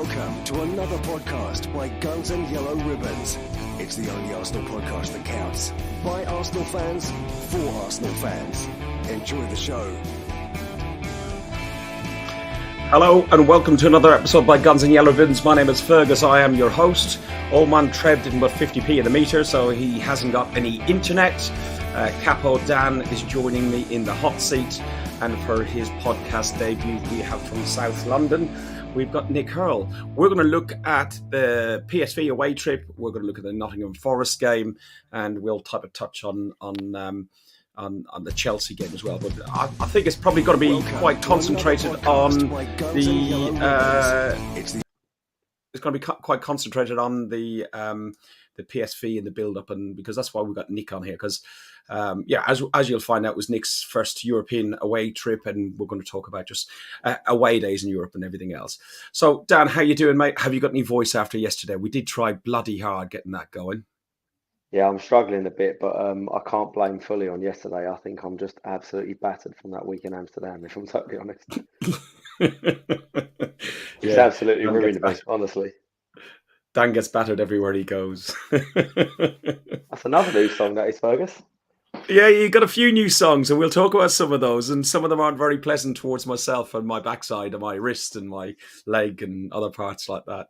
Welcome to another podcast by Guns and Yellow Ribbons. It's the only Arsenal podcast that counts. By Arsenal fans, for Arsenal fans. Enjoy the show. Hello and welcome to another episode by Guns and Yellow Ribbons. My name is Fergus, I am your host. Old man Trev didn't put 50p in the meter, so he hasn't got any internet. Capo Dan is joining me in the hot seat, and for his podcast debut we have from South London, we've got Nick Hurl. We're going to look at the PSV away trip, we're going to look at the Nottingham Forest game, and we'll type a touch on the Chelsea game as well. But I think it's probably going to be quite concentrated on it's going to be quite concentrated on the PSV and the build-up, and because that's why we got Nick on here, because as you'll find out, it was Nick's first European away trip, and we're going to talk about just away days in Europe and everything else. So Dan, how you doing, mate? Have you got any voice after yesterday? We did try bloody hard getting that going. Yeah, I'm struggling a bit, but I can't blame fully on yesterday. I think I'm just absolutely battered from that week in Amsterdam, if I'm totally honest. It's absolutely ruined me, honestly. Dan gets battered everywhere he goes. That's another new song, that is, Fergus. Yeah, you got a few new songs, and we'll talk about some of those, and some of them aren't very pleasant towards myself and my backside and my wrist and my leg and other parts like that.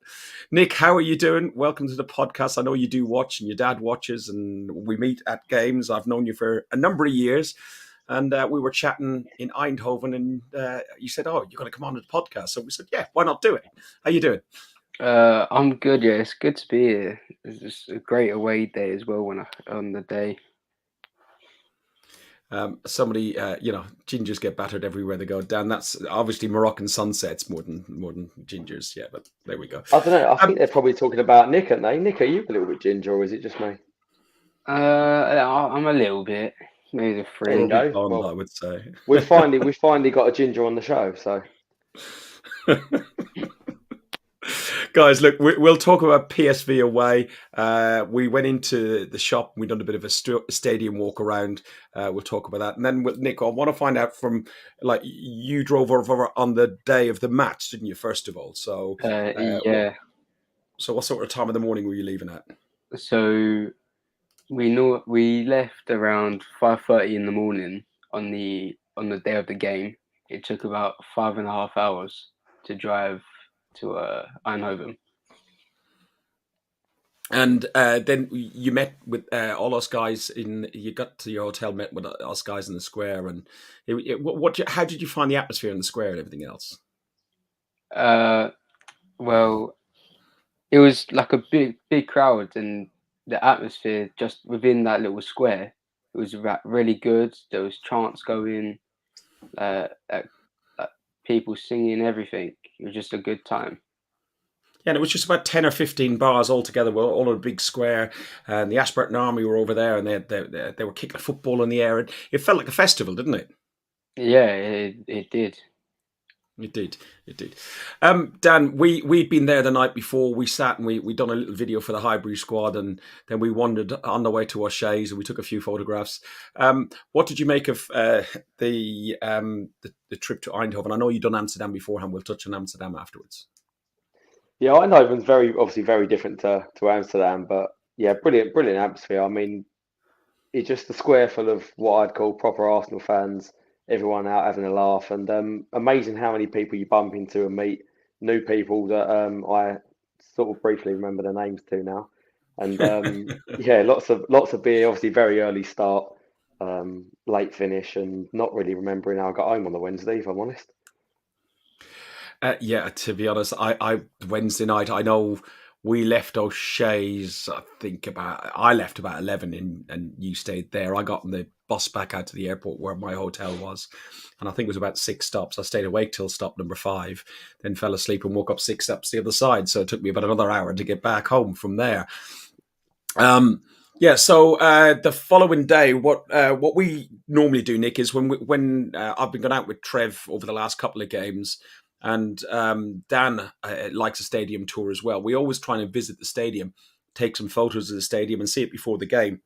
Nick, how are you doing? Welcome to the podcast. I know you do watch, and your dad watches, and we meet at games. I've known you for a number of years, and we were chatting in Eindhoven, and you said, "Oh, you're going to come on to the podcast." So we said, "Yeah, why not do it?" How you doing? I'm good. Yeah, it's good to be here. It's just a great away day as well on the day. Somebody, gingers get battered everywhere they go. Dan, that's obviously Moroccan sunsets more than gingers. Yeah, but there we go. I don't know. I think they're probably talking about Nick, aren't they? Nick, are you a little bit ginger, or is it just me? I'm a little bit, maybe the fringe. Blonde, well, I would say. we finally got a ginger on the show, so. Guys, look, we'll talk about PSV away. We went into the shop. We've done a bit of a stadium walk around. We'll talk about that. And then with Nick, I want to find out from, you drove over on the day of the match, didn't you, first of all? So, yeah. So what sort of time of the morning were you leaving at? So we left around 5:30 in the morning on the day of the game. It took about 5.5 hours to drive to Eindhoven. And then you met with all us guys you got to your hotel, met with us guys in the square, and how did you find the atmosphere in the square and everything else? Well, it was like a big crowd, and the atmosphere just within that little square, it was really good. There was chants going, people singing, everything. It was just a good time. Yeah, and it was just about 10 or 15 bars altogether. We're all in a big square, and the Ashburton Army were over there, and they were kicking a football in the air. It felt like a festival, didn't it? Yeah, it did. It did. Dan, we'd been there the night before. We sat and we done a little video for the Highbury squad, and then we wandered on the way to O'Shea's and we took a few photographs. What did you make of the trip to Eindhoven? I know you've done Amsterdam beforehand. We'll touch on Amsterdam afterwards. Yeah, Eindhoven's obviously very different to Amsterdam, but yeah, brilliant atmosphere. I mean, it's just a square full of what I'd call proper Arsenal fans. Everyone out having a laugh, and amazing how many people you bump into and meet, new people that I sort of briefly remember the names to now, and yeah, lots of beer. Obviously, very early start, late finish, and not really remembering how I got home on the Wednesday, if I'm honest. Yeah, to be honest, I Wednesday night, I know we left O'Shea's. I left about 11, and you stayed there. I got on the bus back out to the airport where my hotel was, and I think it was about 6 stops. I stayed awake till stop number 5, then fell asleep and woke up 6 stops the other side. So it took me about another hour to get back home from there. Yeah. So the following day, what we normally do, Nick, is when I've been going out with Trev over the last couple of games. And Dan likes a stadium tour as well. We always try and visit the stadium, take some photos of the stadium and see it before the game.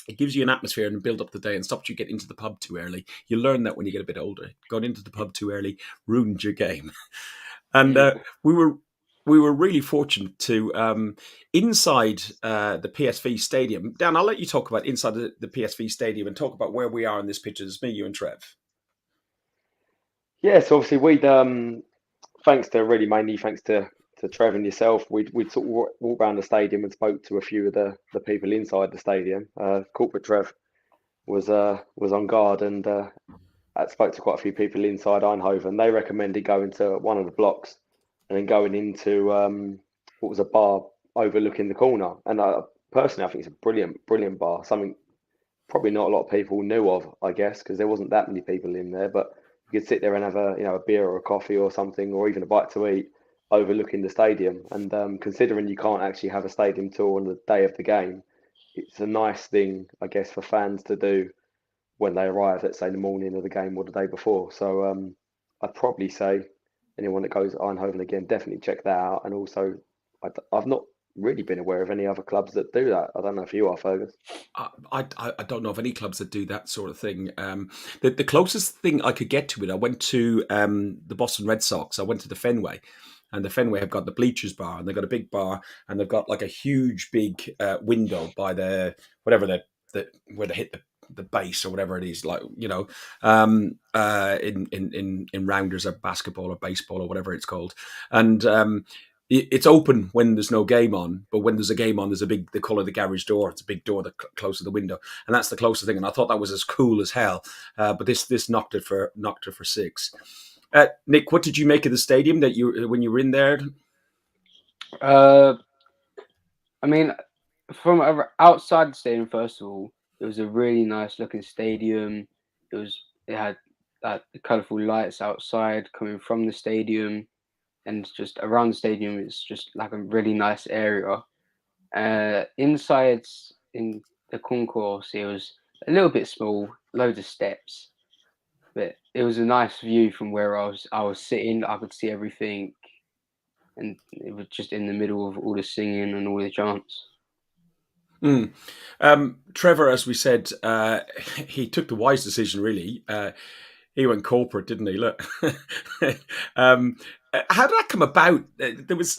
It gives you an atmosphere and build up the day and stops you getting into the pub too early. You learn that when you get a bit older. Going into the pub too early ruined your game. And we were we were really fortunate to inside the PSV stadium. Dan, I'll let you talk about inside the PSV stadium and talk about where we are in this picture. It's me, you, and Trev. Yeah, so obviously mainly thanks to Trev and yourself, we'd sort of walk around the stadium and spoke to a few of the people inside the stadium. Corporate Trev was on guard and I spoke to quite a few people inside Eindhoven. They recommended going to one of the blocks and then going into what was a bar overlooking the corner. And personally, I think it's a brilliant bar. Something probably not a lot of people knew of, I guess, because there wasn't that many people in there. But you could sit there and have a beer or a coffee or something, or even a bite to eat, overlooking the stadium. And considering you can't actually have a stadium tour on the day of the game, it's a nice thing, I guess, for fans to do when they arrive, let's say the morning of the game or the day before. So I'd probably say anyone that goes to Eindhoven again, definitely check that out. And also, I've not really been aware of any other clubs that do that. I don't know if you are, Fergus. I don't know of any clubs that do that sort of thing. The closest thing I could get to it, I went to the Boston Red Sox. I went to the Fenway, and the Fenway have got the bleachers bar, and they've got a big bar, and they've got like a huge big window by the whatever the where they hit the base or whatever it is, like in rounders or basketball or baseball or whatever it's called, and it's open when there's no game on, but when there's a game on, there's they call it the garage door. It's a big door that closes the window, and that's the closest thing. And I thought that was as cool as hell. But this knocked it for 6. Nick, what did you make of the stadium when you were in there? I mean, from outside the stadium, first of all, it was a really nice looking stadium. It had colourful lights outside coming from the stadium. And just around the stadium, it's just like a really nice area. Inside in the concourse, it was a little bit small, loads of steps, but it was a nice view from where I was sitting. I could see everything, and it was just in the middle of all the singing and all the chants. Trevor, as we said, he took the wise decision, really. He went corporate, didn't he? Look. How did that come about? There was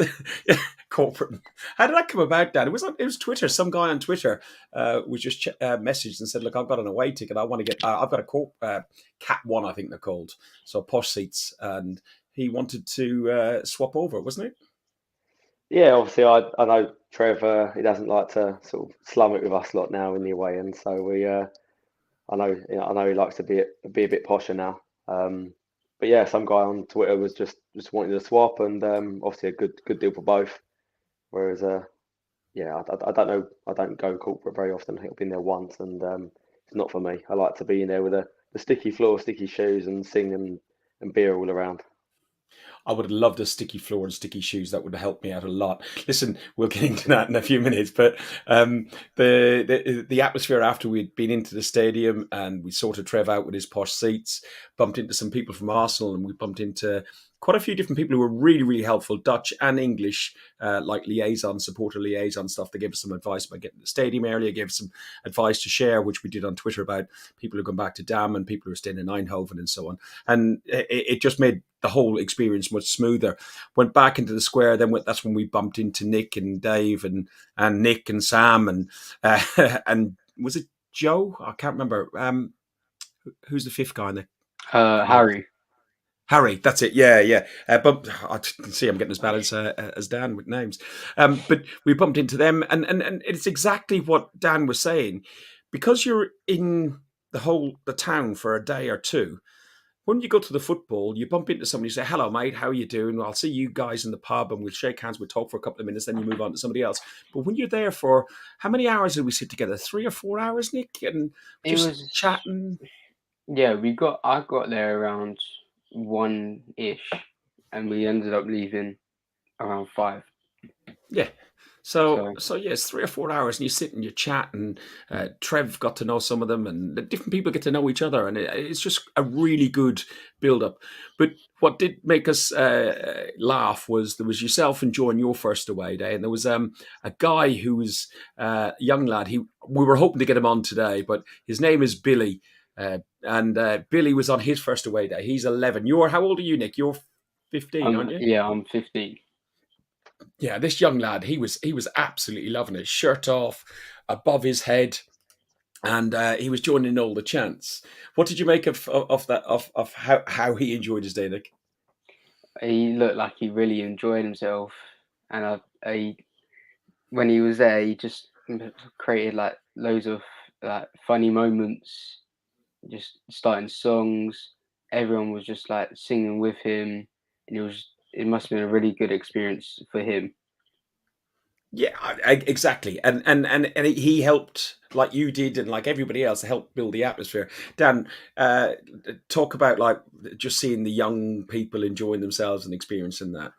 corporate. How did that come about, Dan? It was Twitter. Some guy on Twitter was just messaged and said, "Look, I've got an away ticket. I want to get. I've got a Cat 1, I think they're called, so posh seats." And he wanted to swap over, wasn't it? Yeah, obviously, I know Trev. He doesn't like to sort of slum it with us lot now in the away end. So I know he likes to be a bit posher now. But yeah, some guy on Twitter was just wanting to swap, and obviously a good deal for both. Whereas, yeah, I don't know. I don't go corporate very often. I think I've been there once, and it's not for me. I like to be in there with the sticky floor, sticky shoes, and sing and beer all around. I would have loved a sticky floor and sticky shoes. That would have helped me out a lot. Listen, we'll get into that in a few minutes. But the atmosphere after we'd been into the stadium and we sorted Trev out with his posh seats, bumped into some people from Arsenal, and we bumped into quite a few different people who were really, really helpful, Dutch and English, like supporter liaison stuff. They gave us some advice about getting to the stadium earlier, gave us some advice to share, which we did on Twitter about people who come back to Dam and people who are staying in Eindhoven and so on. And it just made the whole experience much smoother. Went back into the square, then that's when we bumped into Nick and Dave and Nick and Sam and was it Joe? I can't remember. Who's the fifth guy in there? Harry. Harry, that's it. Yeah. But I can see I'm getting as bad as Dan with names. But we bumped into them, and it's exactly what Dan was saying. Because you're in the town for a day or two, when you go to the football, you bump into somebody, you say, "Hello, mate, how are you doing? Well, I'll see you guys in the pub and we'll shake hands, we'll talk for a couple of minutes, then you move on to somebody else." But when you're there for, how many hours did we sit together? 3 or 4 hours, Nick? And just chatting? Yeah, I got there around 1-ish and we ended up leaving around 5. Yeah. So yeah, it's 3 or 4 hours, and you sit and you chat, and Trev got to know some of them, and the different people get to know each other, and it's just a really good build-up. But what did make us laugh was there was yourself enjoying your first away day, and there was a guy who was a young lad. We were hoping to get him on today, but his name is Billy, and Billy was on his first away day. He's 11. How old are you, Nick? You're 15, aren't you? Yeah, I'm 15. Yeah, this young lad, he was absolutely loving it. Shirt off, above his head, and he was joining all the chants. What did you make of that? Of how he enjoyed his day, Nick? He looked like he really enjoyed himself, and when he was there, he just created like loads of like funny moments, just starting songs. Everyone was just like singing with him, and it must have been a really good experience for him. Yeah, exactly, and he helped, like you did, and like everybody else, helped build the atmosphere. Dan, talk about like just seeing the young people enjoying themselves and experiencing that.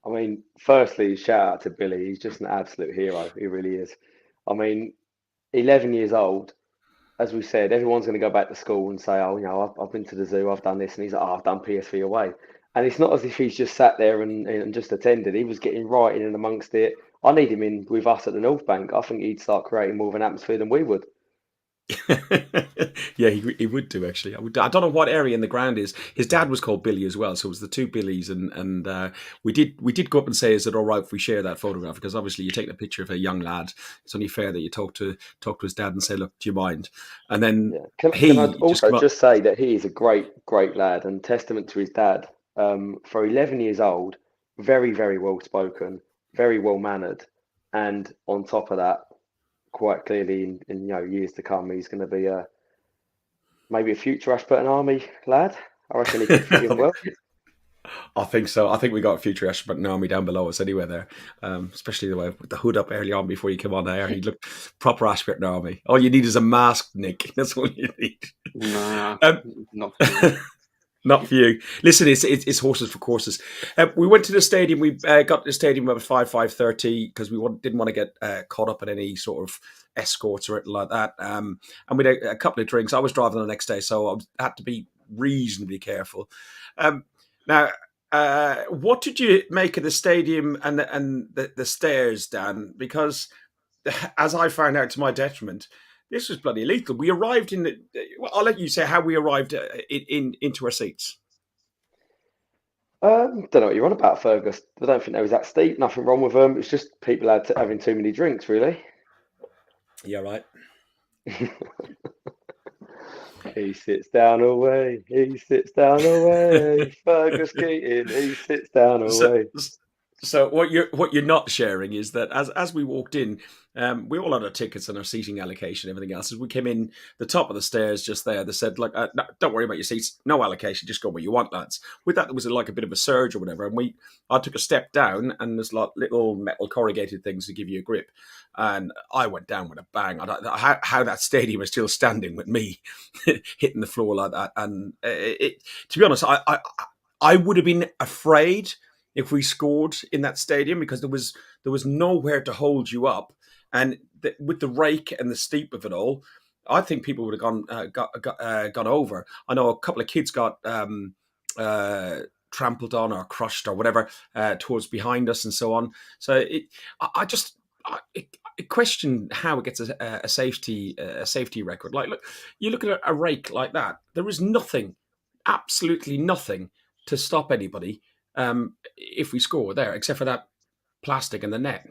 I mean, firstly, shout out to Billy. He's just an absolute hero. He really is. I mean, 11 years old, as we said, everyone's going to go back to school and say, "Oh, I've been to the zoo, I've done this," and he's like, "Oh, I've done PSV away." And it's not as if he's just sat there and just attended. He was getting right in and amongst it. I need him in with us at the North Bank. I think he'd start creating more of an atmosphere than we would. Yeah, he would do actually. I don't know what area in the ground is. His dad was called Billy as well, so it was the two Billies, and we did go up and say, "Is it all right if we share that photograph?" Because obviously you're taking a picture of a young lad. It's only fair that you talk to his dad and say, "Look, do you mind?" And then Yeah. Can I he just also come up. just say that he is a great lad and testament to his dad. For 11 years old, very, very well spoken, very well mannered, and on top of that, quite clearly in years to come, he's going to be maybe a future Ashburton Army lad. I reckon he could fit in well. I think so. I think we got a future Ashburton Army down below us anyway there, especially the way with the hood up early on before you come on air. He looked proper Ashburton Army. All you need is a mask, Nick. That's all you need. No, Um, not for me. Not for you. Listen, it's horses for courses. We went to the stadium. We got to the stadium about 5:30 because we didn't want to get caught up in any sort of escorts or anything like that. And we had a couple of drinks. I was driving the next day, so had to be reasonably careful. Now, what did you make of the stadium and the stairs, Dan? Because as I found out to my detriment, this was bloody lethal. We arrived in the. Well, I'll let you say how we arrived into our seats. Don't know what you're on about, Fergus. I don't think they was that steep. Nothing wrong with them. It's just people having too many drinks, really. Yeah, right. He sits down away. He sits down away. Fergus Keating. He sits down So, away. so what you're not sharing is that as we walked in, we all had our tickets and our seating allocation, and everything else. As we came in, the top of the stairs just there, they said, "Like, no, don't worry about your seats, no allocation, just go where you want, lads." With that, there was like a bit of a surge or whatever, and I took a step down, and there's like little metal corrugated things to give you a grip, and I went down with a bang. I don't know how that stadium is still standing with me hitting the floor like that, and to be honest, I would have been afraid if we scored in that stadium because there was nowhere to hold you up, and with the rake and the steep of it all, I think people would have gone over. I know a couple of kids got trampled on or crushed or whatever towards behind us and so on. So I question how it gets a safety record. Like, look, you look at a rake like that. There is nothing, absolutely nothing, to stop anybody if we score there, except for that plastic and the net.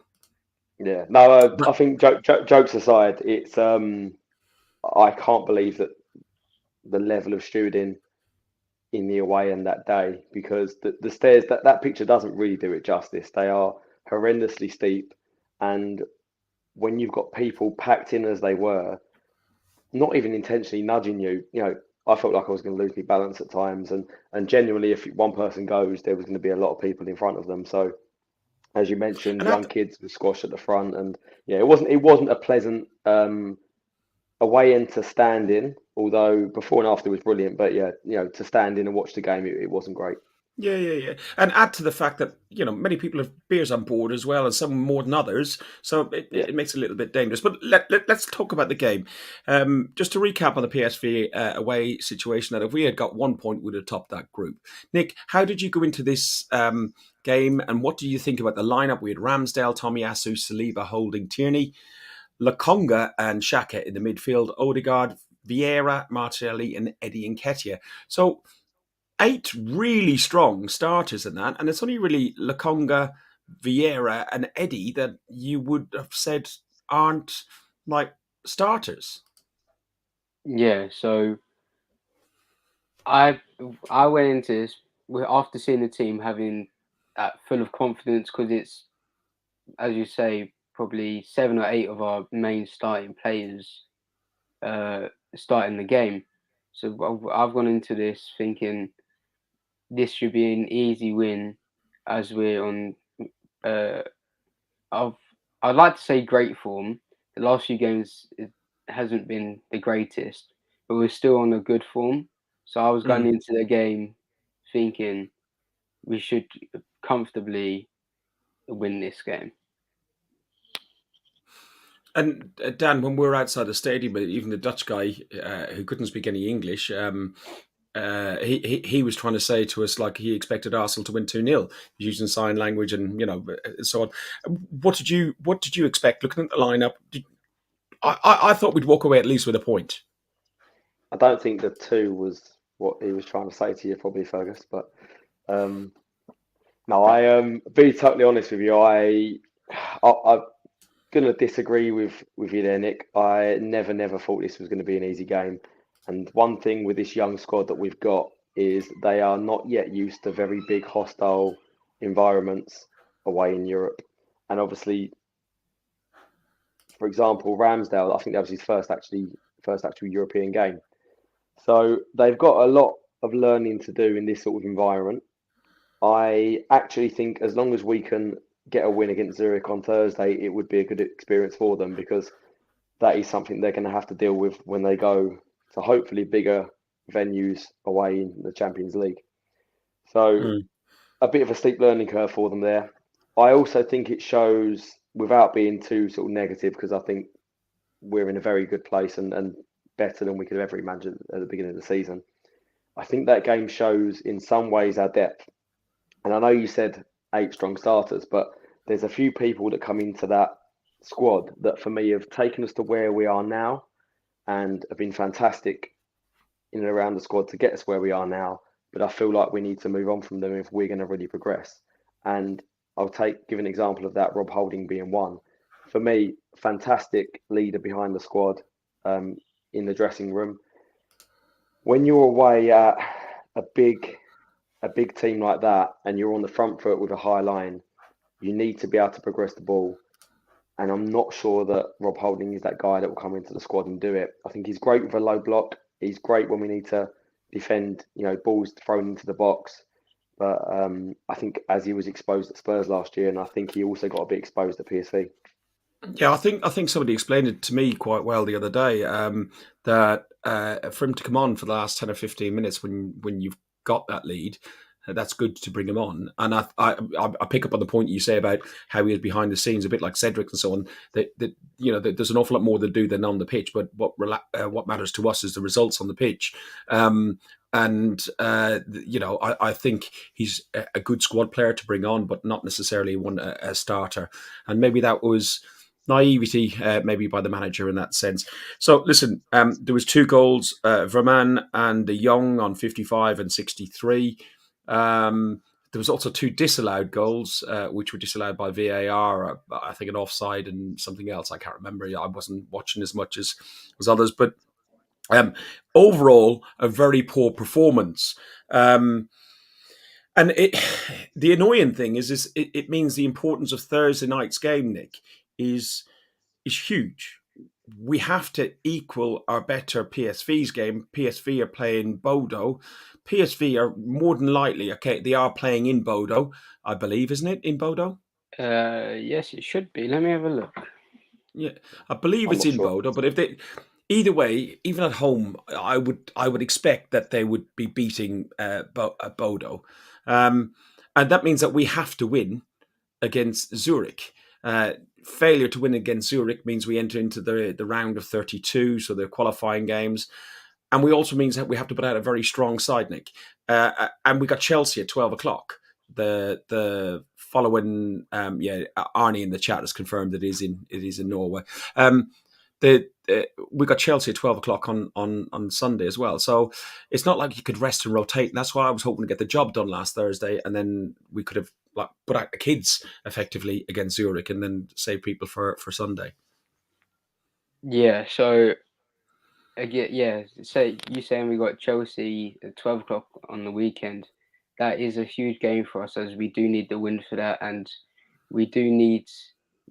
Yeah. No, I think jokes aside, it's I can't believe that the level of stewarding in the away end that day because the stairs that picture doesn't really do it justice. They are horrendously steep, and when you've got people packed in as they were, not even intentionally nudging you, I felt like I was going to lose my balance at times, and genuinely, if one person goes, there was going to be a lot of people in front of them. So, as you mentioned, And young kids were squashed at the front, and yeah, it wasn't a pleasant away end to stand in. Although before and after was brilliant, but yeah, to stand in and watch the game, it wasn't great. yeah. And add to the fact that, many people have beers on board as well, and some more than others. So Yeah, it makes it a little bit dangerous. But let's talk about the game. Just to recap on the PSV away situation, that if we had got 1 point, we'd have topped that group. Nick, how did you go into this game, and what do you think about the lineup? We had Ramsdale, Tomiyasu, Saliba, Holding, Tierney, Lakonga and Xhaka in the midfield, Odegaard, Vieira, Martinelli, and Eddie Nketiah. So 8 really strong starters in that, and it's only really Lakonga, Vieira and Eddie that you would have said aren't like starters. Yeah, so I went into this after seeing the team having that full of confidence, because it's, as you say, probably 7 or 8 of our main starting players starting the game. So I've gone into this thinking this should be an easy win, as we're on. Uh, I'd like to say great form. The last few games it hasn't been the greatest, but we're still on a good form. So I was going into the game thinking we should comfortably win this game. And Dan, when we were outside the stadium, even the Dutch guy who couldn't speak any English, he was trying to say to us like he expected Arsenal to win 2-0 using sign language and so on. What did you expect looking at the lineup? I thought we'd walk away at least with a point. I don't think the 2 was what he was trying to say to you, probably, Fergus. But no, I be totally honest with you. I'm going to disagree with you there, Nick. I never thought this was going to be an easy game. And one thing with this young squad that we've got is they are not yet used to very big hostile environments away in Europe. And obviously, for example, Ramsdale, I think that was his first actual European game. So they've got a lot of learning to do in this sort of environment. I actually think as long as we can get a win against Zurich on Thursday, it would be a good experience for them, because that is something they're going to have to deal with when they go to hopefully bigger venues away in the Champions League. So a bit of a steep learning curve for them there. I also think it shows, without being too sort of negative, because I think we're in a very good place and better than we could have ever imagined at the beginning of the season. I think that game shows in some ways our depth. And I know you said 8 strong starters, but there's a few people that come into that squad that for me have taken us to where we are now and have been fantastic in and around the squad to get us where we are now. But I feel like we need to move on from them if we're going to really progress. And I'll give an example of that, Rob Holding being one. For me, fantastic leader behind the squad, in the dressing room. When you're away at a big team like that and you're on the front foot with a high line, you need to be able to progress the ball. And I'm not sure that Rob Holding is that guy that will come into the squad and do it. I think he's great with a low block. He's great when we need to defend, balls thrown into the box. But I think as he was exposed at Spurs last year, and I think he also got a bit exposed at PSV. Yeah, I think somebody explained it to me quite well the other day, that for him to come on for the last 10 or 15 minutes when you've got that lead, that's good to bring him on. And I pick up on the point you say about how he is behind the scenes, a bit like Cedric and so on. That there's an awful lot more to do than on the pitch, but what matters to us is the results on the pitch. I think he's a good squad player to bring on, but not necessarily a starter. And maybe that was naivety, maybe by the manager in that sense. So listen, there was 2 goals, Verman and De Jong on 55 and 63. There was also 2 disallowed goals, which were disallowed by VAR. I think an offside and something else. I can't remember. I wasn't watching as much as others, but overall, a very poor performance. And the annoying thing is it means the importance of Thursday night's game, Nick, is huge. We have to equal or better PSV's game. PSV are playing Bodo. PSV are more than likely, okay, they are playing in Bodo, I believe, isn't it, in Bodo? Yes, it should be. Let me have a look. Yeah, I believe it's in Bodo, but if they... Either way, even at home, I would expect that they would be beating Bodo. And that means that we have to win against Zurich. Failure to win against Zurich means we enter into the round of 32, so the qualifying games. And we also means that we have to put out a very strong side, Nick. And we got Chelsea at 12 o'clock. The following, Arnie in the chat has confirmed that it is in Norway. We got Chelsea at 12 o'clock on Sunday as well. So it's not like you could rest and rotate. And that's why I was hoping to get the job done last Thursday. And then we could have put out the kids effectively against Zurich and then save people for Sunday. Yeah. So again, say you saying we got Chelsea at 12 o'clock on the weekend. That is a huge game for us, as we do need the win for that, and we do need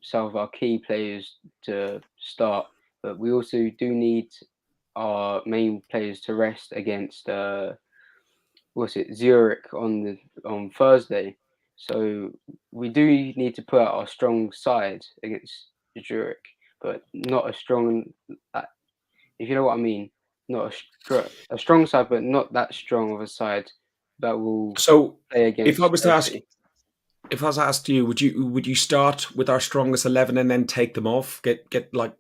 some of our key players to start, but we also do need our main players to rest against Zurich on Thursday. So we do need to put out our strong side against Zurich, but not a strong, if you know what I mean, not a strong side, but not that strong of a side that will So play against if I was to ask, Chelsea. if I was asked you, would you start with our strongest 11 and then take them off, get like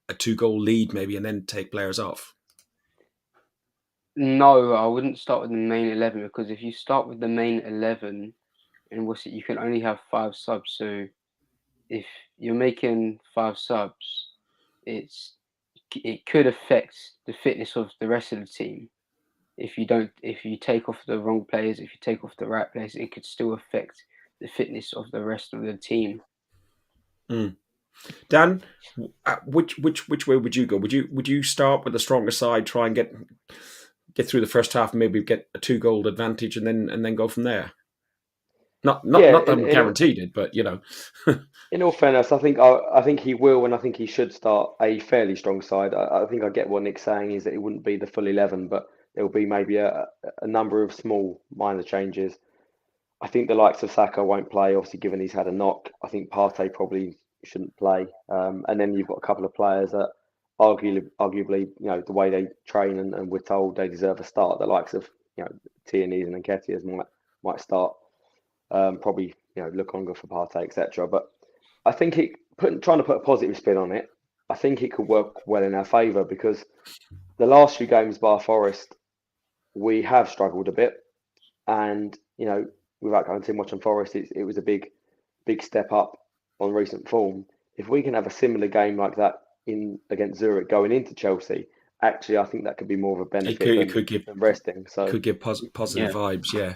a 2-goal lead maybe, and then take players off? No, I wouldn't start with the main 11, because if you start with the main 11, and you can only have 5 subs. So if you're making 5 subs, it could affect the fitness of the rest of the team. If you take off the wrong players, if you take off the right players, it could still affect the fitness of the rest of the team. Dan, which way would you go? Would you start with the stronger side, try and get through the first half, and maybe get a 2-goal advantage, and then go from there? Not that I'm guaranteed it, but you know. In all fairness, I think he will, and I think he should start a fairly strong side. I think I get what Nick's saying is that it wouldn't be the full 11, but there will be maybe a number of small minor changes. I think the likes of Saka won't play, obviously, given he's had a knock. I think Partey probably shouldn't play, and then you've got a couple of players that arguably, the way they train and we're told they deserve a start. The likes of Tierney and Nketiah might start. Probably look longer for Partey, etc. But I think trying to put a positive spin on it, I think it could work well in our favour, because the last few games bar Forest, we have struggled a bit, and without going too much on Forest, it was a big step up on recent form. If we can have a similar game like that against Zurich going into Chelsea, actually, I think that could be more of a benefit than resting. So could give positive vibes. Yeah.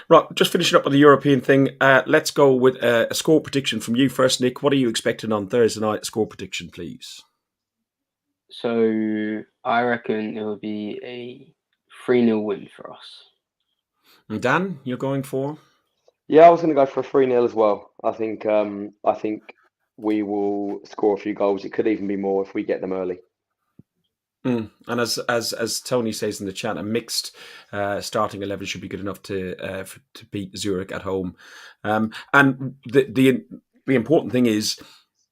Right, just finishing up with the European thing. Let's go with a score prediction from you first, Nick. What are you expecting on Thursday night? Score prediction, please. So I reckon it will be a 3-0 win for us. And Dan, you're going for? Yeah, I was going to go for a 3-0 as well. I think we will score a few goals. It could even be more if we get them early. And as Tony says in the chat, a mixed starting 11 should be good enough to beat Zurich at home. And the important thing is,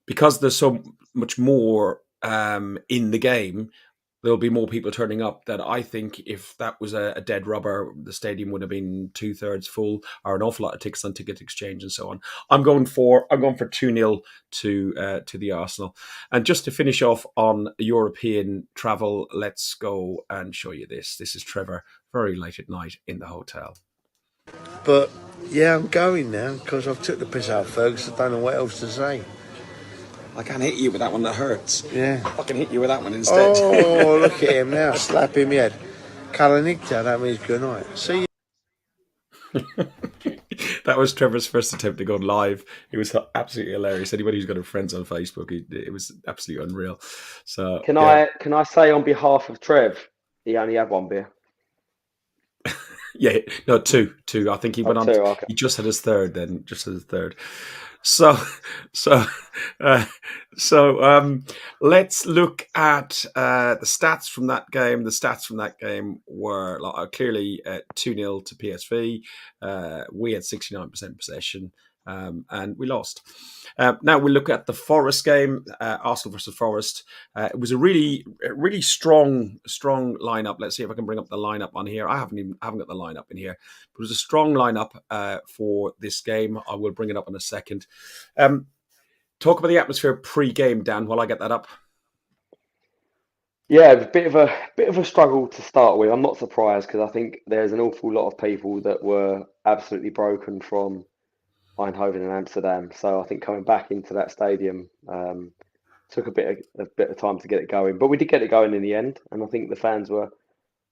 because there's so much more in the game, there'll be more people turning up. That I think if that was a dead rubber, the stadium would have been 2/3 full, or an awful lot of tickets on Ticket Exchange and so on. I'm going for 2-0 to the Arsenal. And just to finish off on European travel, let's go and show you this. This is Trevor, very late at night in the hotel. But yeah, I'm going now because I've took the piss out of Fergus. I don't know what else to say. I can't hit you with that one that hurts. Yeah. I can hit you with that one instead. Oh, look at him now, slap him head. Kalanikta, that means good night. See you. That was Trevor's first attempt to go live. It was absolutely hilarious. Anybody who's got friends on Facebook, it was absolutely unreal. So can I say on behalf of Trev, he only had one beer? Yeah, no, two. I think he went on. Okay. He just had his third. Then just had his third. So let's look at the stats from that game. The stats from that game were clearly 2-0 to PSV. We had 69% possession, and we lost. Now we look at the Forest game, Arsenal versus Forest. It was a really strong lineup. Let's see if I can bring up the lineup on here. I haven't got the lineup in here. But it was a strong lineup for this game. I will bring it up in a second. Talk about the atmosphere pre-game, Dan, while I get that up. Yeah, it was a bit of a struggle to start with. I'm not surprised, because I think there's an awful lot of people that were absolutely broken from Eindhoven and Amsterdam. So I think coming back into that stadium took a bit of time to get it going. But we did get it going in the end, and I think the fans were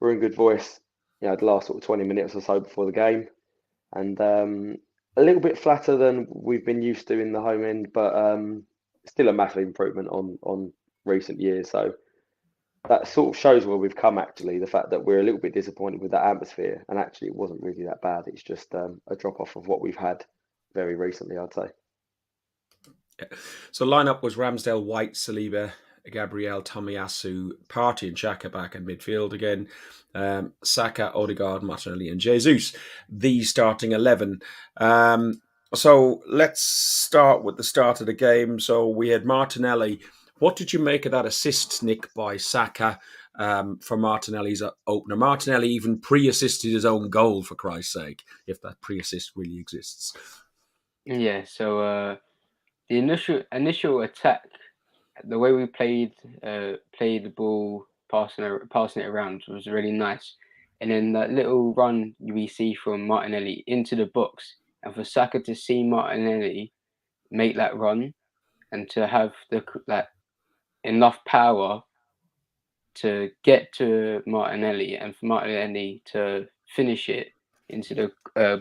in good voice, the last sort of 20 minutes or so before the game. and a little bit flatter than we've been used to in the home end, but still a massive improvement on recent years. So that sort of shows where we've come, actually, the fact that we're a little bit disappointed with that atmosphere, and actually it wasn't really that bad. It's just a drop off of what we've had very recently, I'd say. Yeah. So lineup was Ramsdale, White, Saliba, Gabriel, Tomiyasu, Partey and Xhaka back in midfield again. Saka, Odegaard, Martinelli and Jesus, the starting 11. So let's start with the start of the game. So we had Martinelli. What did you make of that assist, Nick, by Saka for Martinelli's opener? Martinelli even pre-assisted his own goal, for Christ's sake, if that pre-assist really exists. Yeah, so the initial attack, the way we played the ball, passing it around was really nice. And then that little run we see from Martinelli into the box, and for Saka to see Martinelli make that run and to have that enough power to get to Martinelli and for Martinelli to finish it into the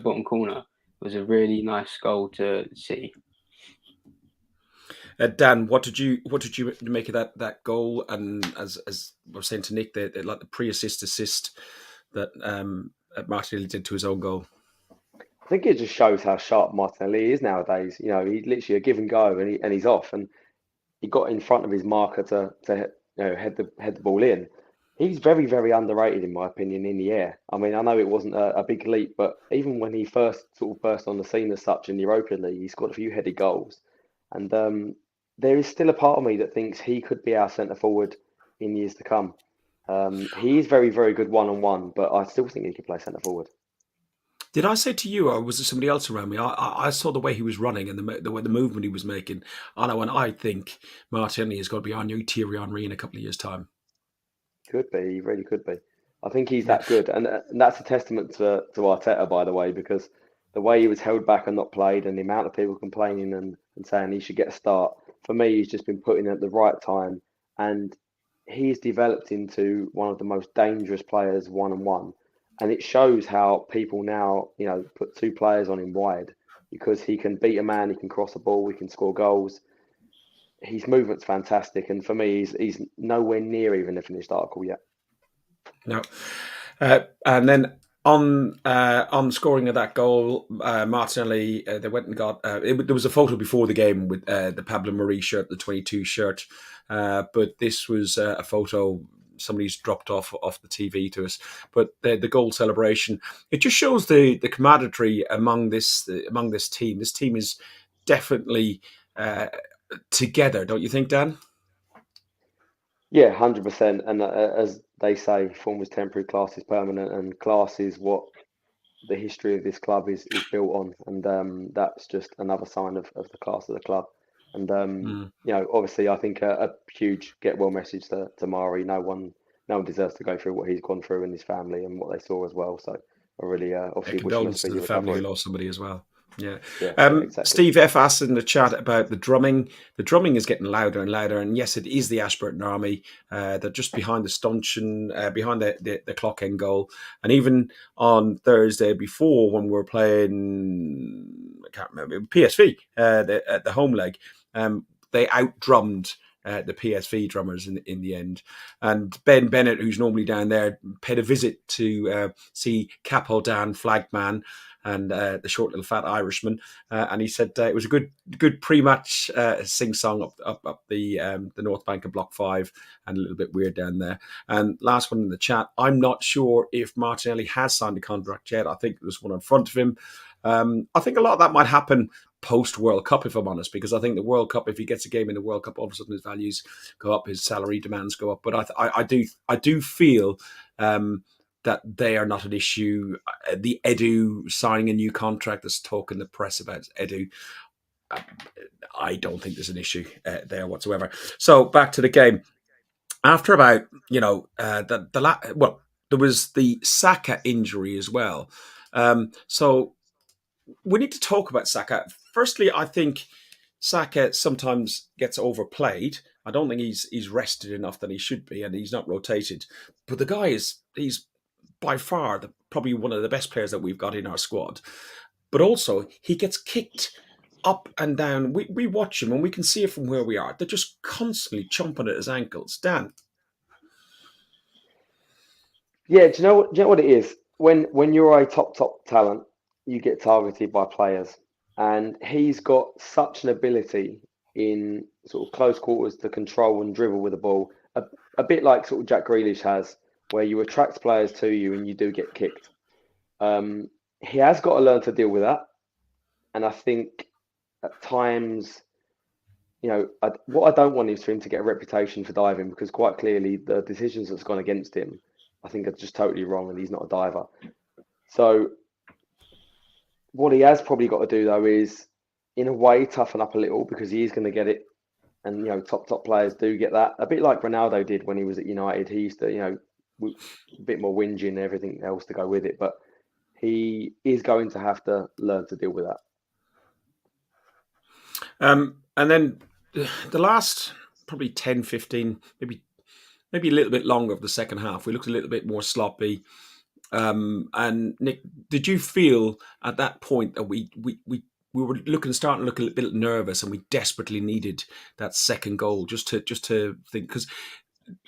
bottom corner was a really nice goal to see. Dan, what did you make of that goal? And as I was saying to Nick, like the pre-assist that Martinelli did to his own goal. I think it just shows how sharp Martinelli is nowadays. You know, he literally a give and go, and he's off, and he got in front of his marker to head the ball in. He's very, very underrated in my opinion in the air. I mean, I know it wasn't a big leap, but even when he first sort of burst on the scene as such in the Europa League, he scored a few headed goals, and there is still a part of me that thinks he could be our centre forward in years to come. He is very, very good one-on-one, but I still think he could play centre forward. Did I say to you, or was it somebody else around me? I saw the way he was running and the way the movement he was making. I know, and I think Martinelli is going to be our new Thierry Henry in a couple of years' time. Could be, he really could be. I think he's that good, and that's a testament to Arteta, by the way, because the way he was held back and not played, and the amount of people complaining and saying he should get a start. For me, he's just been put in at the right time, and he's developed into one of the most dangerous players one-on-one. And it shows how people now, put two players on him wide because he can beat a man, he can cross a ball, he can score goals. His movement's fantastic, and for me, he's nowhere near even a finished article yet. No, and then on scoring of that goal, Martinelli, they went and got. There was a photo before the game with the Pablo Marie shirt, the 22 shirt, but this was a photo somebody's dropped off the TV to us. But the goal celebration, it just shows the camaraderie among this team. This team is definitely together, don't you think, Dan? Yeah, 100%. And as they say, form is temporary, class is permanent, and class is what the history of this club is built on. And that's just another sign of the class of the club. And obviously, I think a huge get well message to Mari. No one deserves to go through what he's gone through and his family and what they saw as well. So I really obviously wish him a speedy to the family who recovery. lost somebody as well. Yeah. Exactly. Steve F asked in the chat about the drumming. The drumming is getting louder and louder, and yes, it is the Ashburton Army. They're just behind the Stunchen, behind the clock end goal, and even on Thursday before when we were playing, I can't remember, PSV at the home leg, they outdrummed the PSV drummers in the end. And Ben Bennett, who's normally down there, paid a visit to see Capo Dan, Flagman, and the short little fat Irishman, and he said it was a good pre-match sing-song up the North Bank of Block 5, and a little bit weird down there. And last one in the chat, I'm not sure if Martinelli has signed a contract yet. I think there's one in front of him. I think a lot of that might happen post-World Cup, if I'm honest, because I think the World Cup, if he gets a game in the World Cup, all of a sudden his values go up, his salary demands go up. But I do feel that they are not an issue. The Edu signing a new contract, there's talk in the press about Edu. I don't think there's an issue there whatsoever. So back to the game. After about, there was the Saka injury as well. So we need to talk about Saka. Firstly, I think Saka sometimes gets overplayed. I don't think he's rested enough that he should be, and he's not rotated. But the guy he's by far probably one of the best players that we've got in our squad. but also he gets kicked up and down. We watch him and we can see it from where we are. They're just constantly chomping at his ankles. Dan. Yeah, do you know what it is? When you're a top talent, you get targeted by players, and he's got such an ability in sort of close quarters to control and dribble with the ball, a bit like sort of Jack Grealish has, where you attract players to you and you do get kicked. He has got to learn to deal with that, and I think at times, what I don't want is for him to get a reputation for diving, because quite clearly the decisions that's gone against him, I think, are just totally wrong, and he's not a diver. So what he has probably got to do, though, is in a way toughen up a little, because he is going to get it. And, top players do get that. A bit like Ronaldo did when he was at United. He used to, a bit more whinging and everything else to go with it. But he is going to have to learn to deal with that. And then the last probably 10, 15, maybe a little bit longer of the second half, we looked a little bit more sloppy. And Nick, did you feel at that point that we were starting to look a bit nervous, and we desperately needed that second goal just to think? Because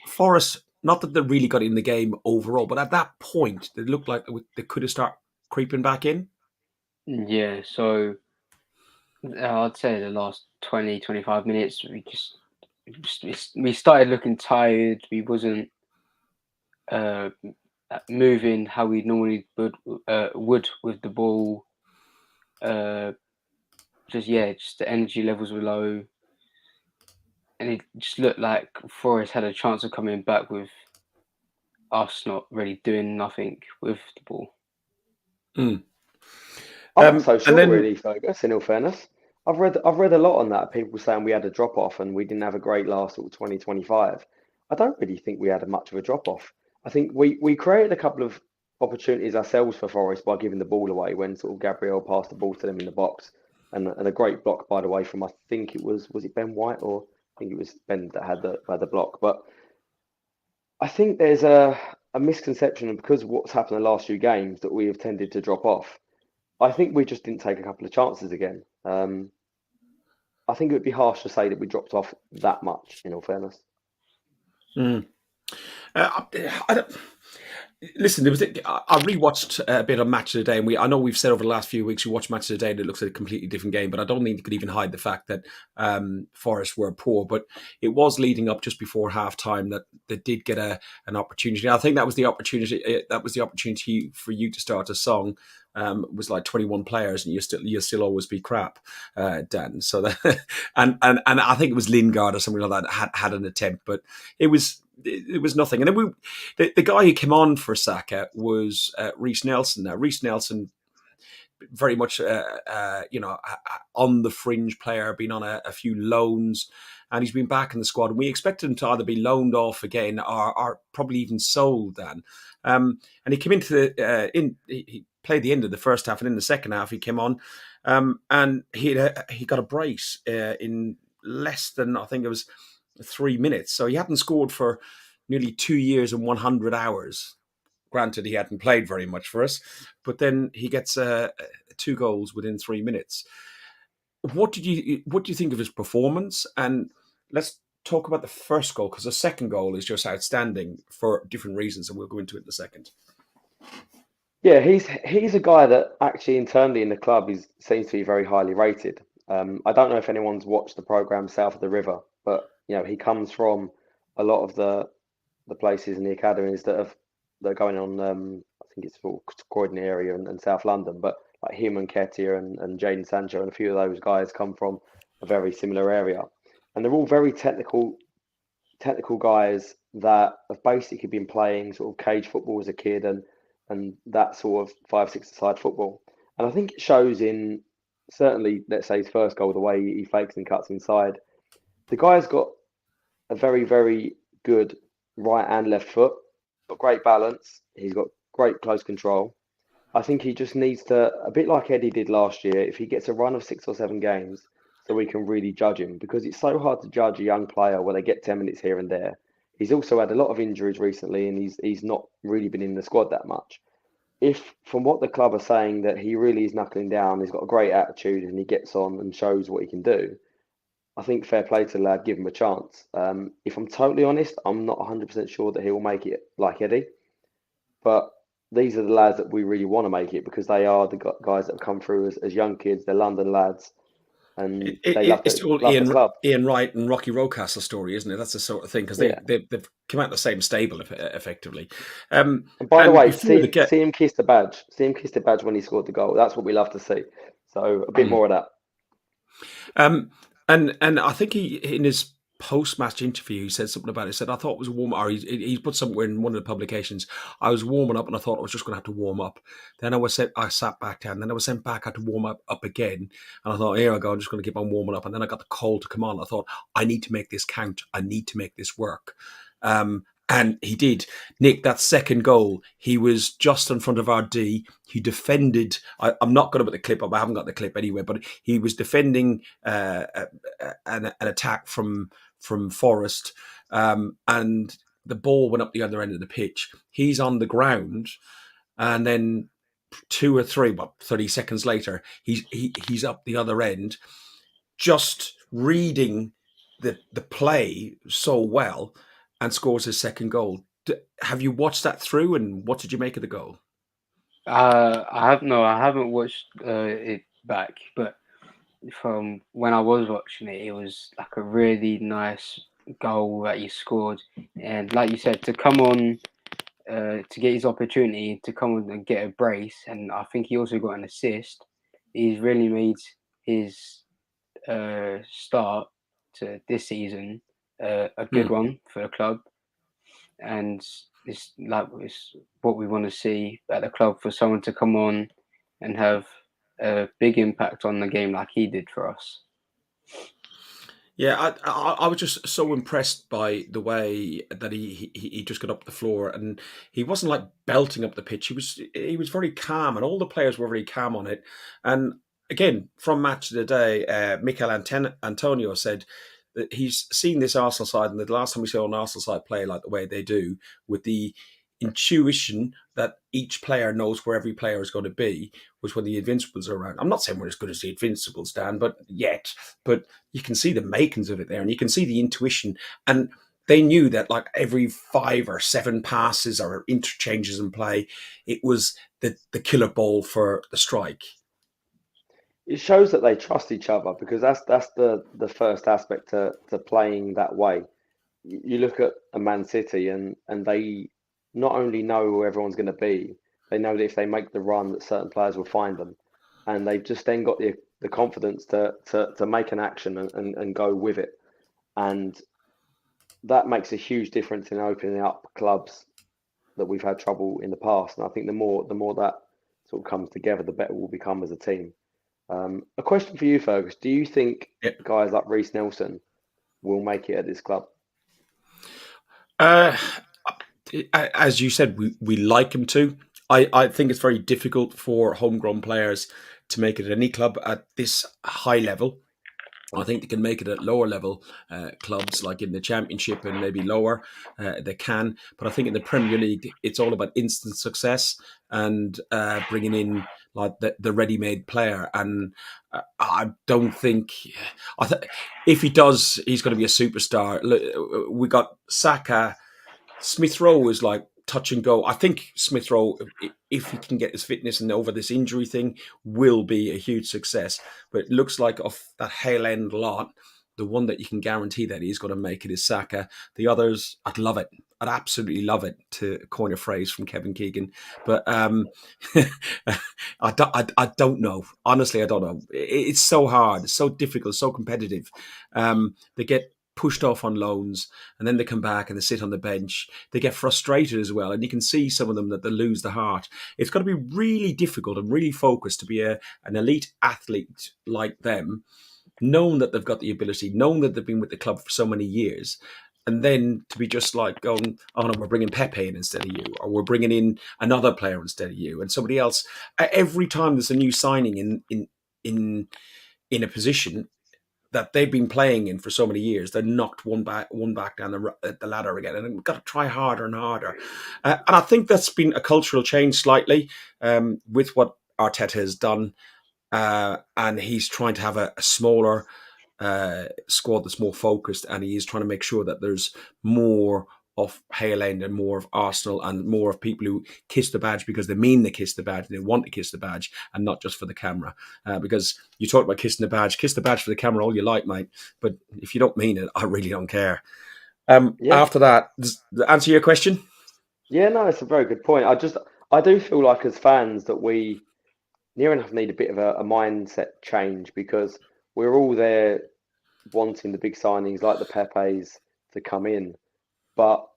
Forest, not that they really got in the game overall, but at that point, they looked like they could have started creeping back in. Yeah, so I'd say the last 20, 25 minutes, we started looking tired. We wasn't moving how we normally would with the ball. Just the energy levels were low, and it just looked like Forest had a chance of coming back with us not really doing nothing with the ball. I'm not so sure, really, Fergus, in all fairness. I've read a lot on that. People saying we had a drop off and we didn't have a great last sort of 2025. I don't really think we had much of a drop off. I think we created a couple of opportunities ourselves for Forest by giving the ball away when sort of Gabriel passed the ball to them in the box, and a great block, by the way, from, I think it was it Ben White, or I think it was Ben that had the block. But I think there's a misconception, because of what's happened in the last few games, that we have tended to drop off. I think we just didn't take a couple of chances again. I think it would be harsh to say that we dropped off that much, in all fairness. Listen, I rewatched a bit of Match of the Day, and I know we've said over the last few weeks we watched Match of the Day and it looks like a completely different game, but I don't think you could even hide the fact that Forest were poor. But it was leading up just before half time that they did get an opportunity. I think that was the opportunity. That was the opportunity for you to start a song. It was like 21 players, and you still always be crap, Dan. So that, and I think it was Lingard or something like that had an attempt, but it was nothing. And then the guy who came on for Saka was Reiss Nelson. Now Reiss Nelson, very much on the fringe player, been on a few loans, and he's been back in the squad. And we expected him to either be loaned off again or probably even sold, Dan. And he came into he played the end of the first half, and in the second half he came on, and he got a brace in less than, I think it was 3 minutes. So he hadn't scored for nearly 2 years and 100 hours. Granted, he hadn't played very much for us, but then he gets 2 goals within 3 minutes. What do you think of his performance? And let's talk about the first goal, because the second goal is just outstanding for different reasons, and we'll go into it in a second. Yeah, he's a guy that actually internally in the club seems to be very highly rated. I don't know if anyone's watched the programme South of the River, but he comes from a lot of the places in the academies that are going on. I think it's for Croydon area and South London, but like him and Ketia and Jadon Sancho and a few of those guys come from a very similar area, and they're all very technical guys that have basically been playing sort of cage football as a kid and that sort of 5-6-a-side football. And I think it shows in, certainly, let's say his first goal, the way he fakes and cuts inside. The guy's got a very, very good right and left foot, got great balance. He's got great close control. I think he just needs to, a bit like Eddie did last year, if he gets a run of 6 or 7 games, so we can really judge him, because it's so hard to judge a young player where they get 10 minutes here and there. He's also had a lot of injuries recently, and he's not really been in the squad that much. if from what the club are saying that he really is knuckling down, he's got a great attitude and he gets on and shows what he can do, I think fair play to the lad, give him a chance. If I'm totally honest, I'm not 100% sure that he will make it like Eddie, but these are the lads that we really want to make it because they are the guys that have come through as young kids. They're London lads and they It's all love the club. Ian Wright and Rocky Rocastle story, isn't it? That's the sort of thing because Yeah. they've come out the same stable effectively. And by the And way, before the see him kiss the badge. See him kiss the badge when he scored the goal. That's what we love to see. So a bit more of that. And I think he in his post-match interview he said something about it. He said I thought it was warm, or he put somewhere in one of the publications. I was warming up and I thought I was just going to have to warm up. Then I sat back down. Then I was sent back. I had to warm up again. And I thought, here I go. I'm just going to keep on warming up. And then I got the call to come on. I thought I need to make this count. I need to make this work. And he did. Nick, that second goal, he was just in front of our D. He defended. I'm not going to put the clip up. I haven't got the clip anyway, but he was defending an attack from Forest, and the ball went up the other end of the pitch. He's on the ground, and then 30 seconds later, he's up the other end, just reading the play so well, and scores his second goal. Have you watched that through, and what did you make of the goal? I haven't watched it back, but from when I was watching it, it was like a really nice goal that he scored, and like you said, to come on, to get his opportunity to come on and get a brace, and I think he also got an assist. He's really made his start to this season a good one for the club, and it's what we want to see at the club, for someone to come on and have a big impact on the game like he did for us. Yeah, I was just so impressed by the way that he just got up the floor, and he wasn't like belting up the pitch. He was very calm, and all the players were very calm on it. And again, from Match of the Day, Mikel Antonio said that he's seen this Arsenal side, and the last time we saw an Arsenal side play like the way they do, with the intuition that each player knows where every player is going to be, was when the Invincibles are around. I'm not saying we're as good as the Invincibles, Dan, but you can see the makings of it there, and you can see the intuition. And they knew that like every 5 or 7 passes or interchanges in play, it was the killer ball for the strike. It shows that they trust each other because that's the first aspect to playing that way. You look at a Man City and they not only know where everyone's going to be, they know that if they make the run that certain players will find them, and they've just then got the confidence to make an action and go with it, and that makes a huge difference in opening up clubs that we've had trouble in the past. And I think the more that sort of comes together, the better we'll become as a team. A question for you, Fergus: do you think guys like Reece Nelson will make it at this club? As you said, we like him to. I think it's very difficult for homegrown players to make it at any club at this high level. I think they can make it at lower level clubs, like in the Championship and maybe lower. They can, but I think in the Premier League, it's all about instant success and bringing in like the ready-made player. And I don't think if he does, he's going to be a superstar. We got Saka. Smith Rowe is like touch and go. I think Smith Rowe, if he can get his fitness and over this injury thing, will be a huge success. But it looks like off that Hale End lot, the one that you can guarantee that he's going to make it is Saka. The others, I'd love it. I'd absolutely love it, to coin a phrase from Kevin Keegan. But I don't know. Honestly, I don't know. It's so hard. It's so difficult, so competitive. They get pushed off on loans, and then they come back and they sit on the bench. They get frustrated as well, and you can see some of them that they lose the heart. It's got to be really difficult and really focused to be an elite athlete like them, knowing that they've got the ability, knowing that they've been with the club for so many years, and then to be just like going, oh no, we're bringing Pepe in instead of you, or we're bringing in another player instead of you, and somebody else. Every time there's a new signing in a position, that they've been playing in for so many years, they're knocked one back down the ladder again, and we've got to try harder and harder. And I think that's been a cultural change slightly with what Arteta has done, and he's trying to have a smaller squad that's more focused, and he is trying to make sure that there's more of Hale End and more of Arsenal and more of people who kiss the badge because they mean they kiss the badge and they want to kiss the badge and not just for the camera. Because you talk about kissing the badge, kiss the badge for the camera all you like, mate. But if you don't mean it, I really don't care. After that, does that answer your question? Yeah, no, it's a very good point. I do feel like as fans that we near enough need a bit of a mindset change because we're all there wanting the big signings like the Pepes to come in. But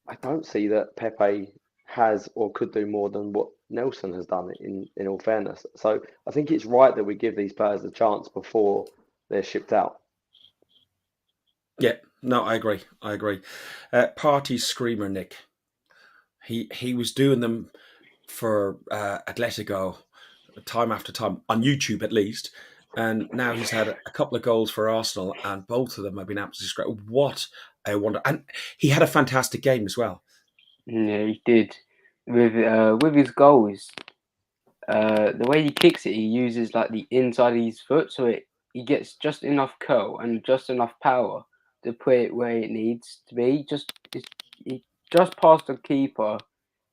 I don't see that Pepe has or could do more than what Nelson has done in all fairness. So I think it's right that we give these players a chance before they're shipped out. Yeah, no, I agree. Party screamer Nick. He was doing them for Atletico time after time, on YouTube at least. And now he's had a couple of goals for Arsenal, and both of them have been absolutely great. What a wonder. And he had a fantastic game as well. Yeah, he did. With his goals, the way he kicks it, he uses like the inside of his foot, so he gets just enough curl and just enough power to put it where it needs to be. He just past the keeper,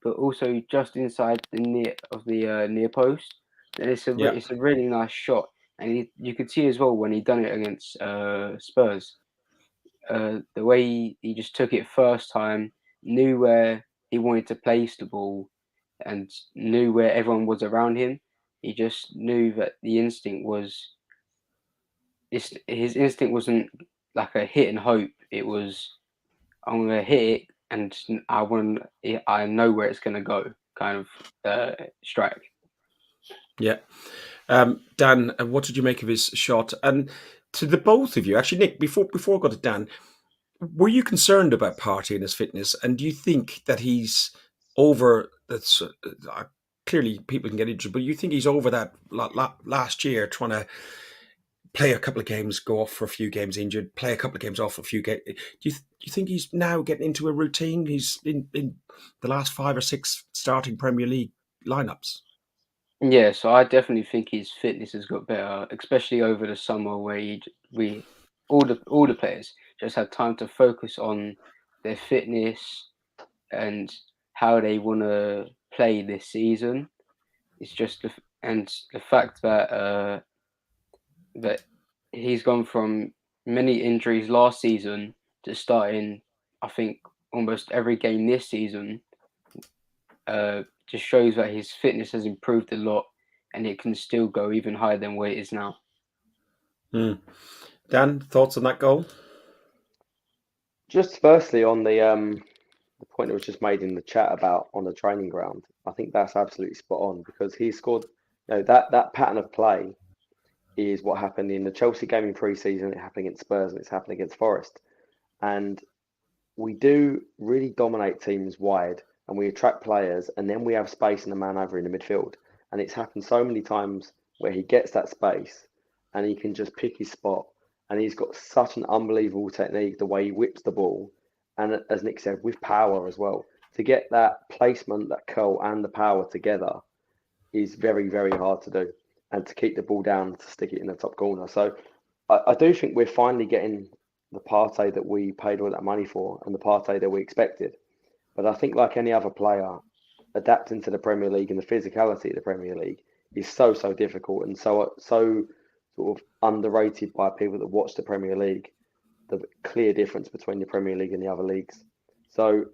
but also just inside the near post. And it's a really nice shot, and you could see as well when he done it against Spurs. The way he just took it first time, knew where he wanted to place the ball, and knew where everyone was around him. He just knew that the instinct was. His instinct wasn't like a hit and hope. It was, I'm gonna hit it, and I know where it's gonna go. Kind of strike. Yeah. Dan, what did you make of his shot? And to the both of you, actually, Nick, before I got to Dan, were you concerned about Partey and his fitness? And do you think that he's over? That's clearly people can get injured, but you think he's over that last year trying to play a couple of games, go off for a few games injured, play a couple of games off for a few games? Do you think he's now getting into a routine? He's in the last 5 or 6 starting Premier League lineups. Yeah, so I definitely think his fitness has got better, especially over the summer where all the players just had time to focus on their fitness and how they want to play this season. It's just the fact that that he's gone from many injuries last season to starting, I think, almost every game this season. Just shows that his fitness has improved a lot, and it can still go even higher than where it is now. Dan, thoughts on that goal? Just firstly on the point that was just made in the chat about on the training ground, I think that's absolutely spot on because he scored. That pattern of play is what happened in the Chelsea game in pre-season. It happened against Spurs and it's happened against Forest, and we do really dominate teams wide and we attract players and then we have space and a man over in the midfield. And it's happened so many times where he gets that space and he can just pick his spot. And he's got such an unbelievable technique, the way he whips the ball. And as Nick said, with power as well. To get that placement, that curl and the power together is very, very hard to do. And to keep the ball down, to stick it in the top corner. So I do think we're finally getting the Partey that we paid all that money for and the Partey that we expected. But I think like any other player, adapting to the Premier League and the physicality of the Premier League is so difficult and so sort of underrated by people that watch the Premier League, the clear difference between the Premier League and the other leagues. So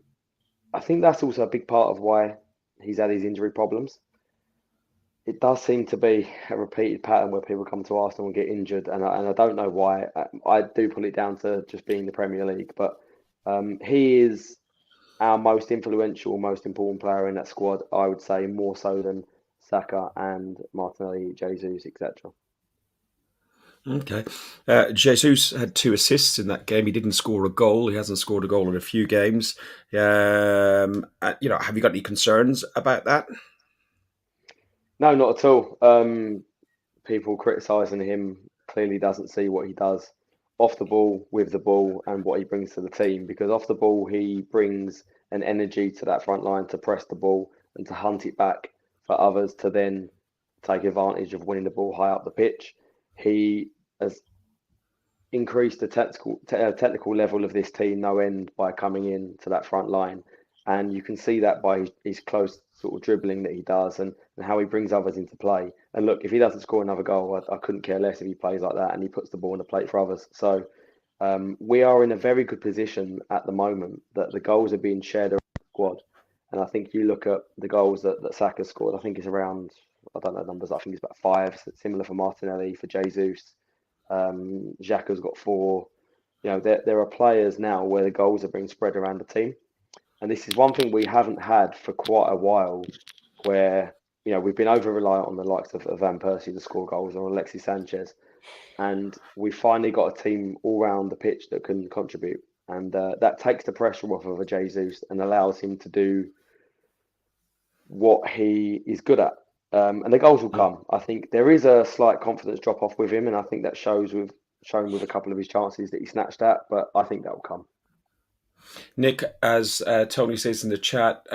I think that's also a big part of why he's had his injury problems. It does seem to be a repeated pattern where people come to Arsenal and get injured, and I don't know why. I do put it down to just being the Premier League, but he is our most influential, most important player in that squad, I would say, more so than Saka and Martinelli, Jesus, etc. Okay. Jesus had 2 assists in that game. He didn't score a goal. He hasn't scored a goal in a few games. Have you got any concerns about that? No, not at all. People criticising him clearly doesn't see what he does off the ball, with the ball, and what he brings to the team. Because off the ball, he brings an energy to that front line to press the ball and to hunt it back for others to then take advantage of winning the ball high up the pitch. He has increased the technical level of this team no end by coming in to that front line. And you can see that by his close sort of dribbling that he does and how he brings others into play. And look, if he doesn't score another goal, I couldn't care less if he plays like that and he puts the ball on the plate for others. So we are in a very good position at the moment that the goals are being shared around the squad. And I think you look at the goals that Saka scored, I think it's around, I don't know numbers, I think it's about 5, similar for Martinelli, for Jesus. Xhaka's got 4. You know, there are players now where the goals are being spread around the team. And this is one thing we haven't had for quite a while, where, you know, we've been over-reliant on the likes of Van Persie to score goals or Alexis Sanchez. And we finally got a team all around the pitch that can contribute. And that takes the pressure off of a Jesus and allows him to do what he is good at. And the goals will come. I think there is a slight confidence drop off with him, and I think that shown with a couple of his chances that he snatched at, but I think that will come. Nick, as Tony says in the chat,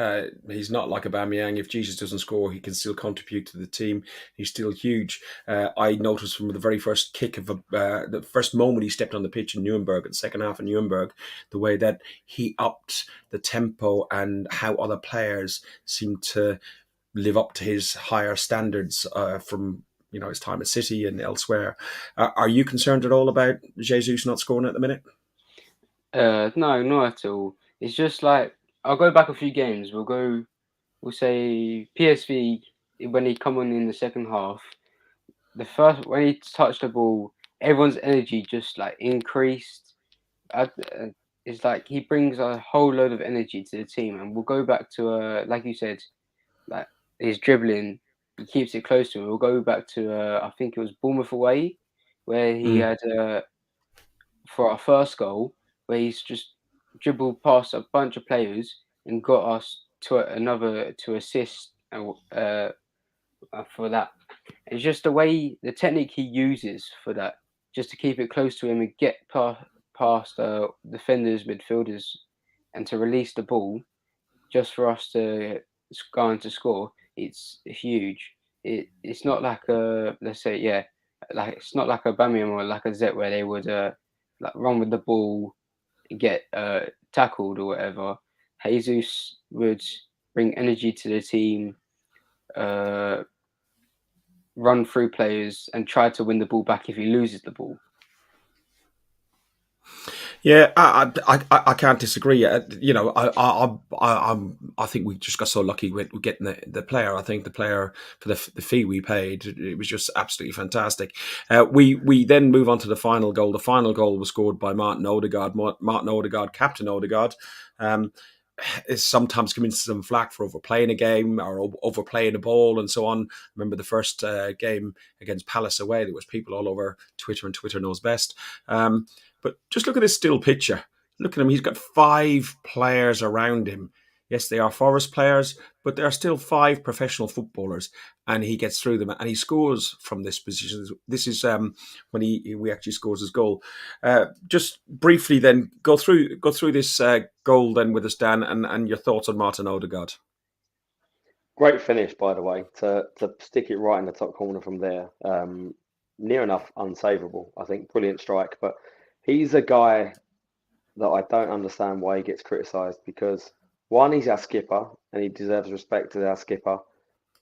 he's not like Aubameyang. If Jesus doesn't score, he can still contribute to the team. He's still huge. I noticed from the very first kick of the first moment he stepped on the pitch in Nuremberg, in the second half of Nuremberg, the way that he upped the tempo and how other players seemed to live up to his higher standards from his time at City and elsewhere. Are you concerned at all about Jesus not scoring at the minute? No, not at all. It's just like, I'll go back a few games. We'll say PSV, when he come on in the second half, when he touched the ball, everyone's energy just like increased. It's like he brings a whole load of energy to the team, and we'll go back to like you said, like his dribbling, he keeps it close to him. We'll go back to I think it was Bournemouth away, where he had for our first goal, where he's just dribbled past a bunch of players and got us to assist for that. It's just the way, the technique he uses for that, just to keep it close to him and get past defenders, midfielders, and to release the ball, just for us to go on to score. It's huge. It's not like let's say like it's not like a Aubameyang or like a Zet where they would like run with the ball, get tackled or whatever. Jesus would bring energy to the team, run through players, and try to win the ball back if he loses the ball. Yeah, I can't disagree. I think we just got so lucky with getting the player. I think the player, for the fee we paid, it was just absolutely fantastic. We then move on to the final goal. The final goal was scored by Martin Odegaard. Martin Odegaard, Captain Odegaard, is sometimes coming into some flack for overplaying a game or overplaying a ball and so on. Remember the first game against Palace away, there was people all over Twitter, and Twitter knows best. But just look at this still picture. Look at him. He's got 5 players around him. Yes, they are Forest players, but there are still 5 professional footballers, and he gets through them and he scores from this position. This is when he actually scores his goal. Just briefly, then go through this goal then with us, Dan, and your thoughts on Martin Odegaard. Great finish, by the way, to stick it right in the top corner from there. Near enough unsavable, I think. Brilliant strike, but he's a guy that I don't understand why he gets criticised, because one, he's our skipper and he deserves respect as our skipper,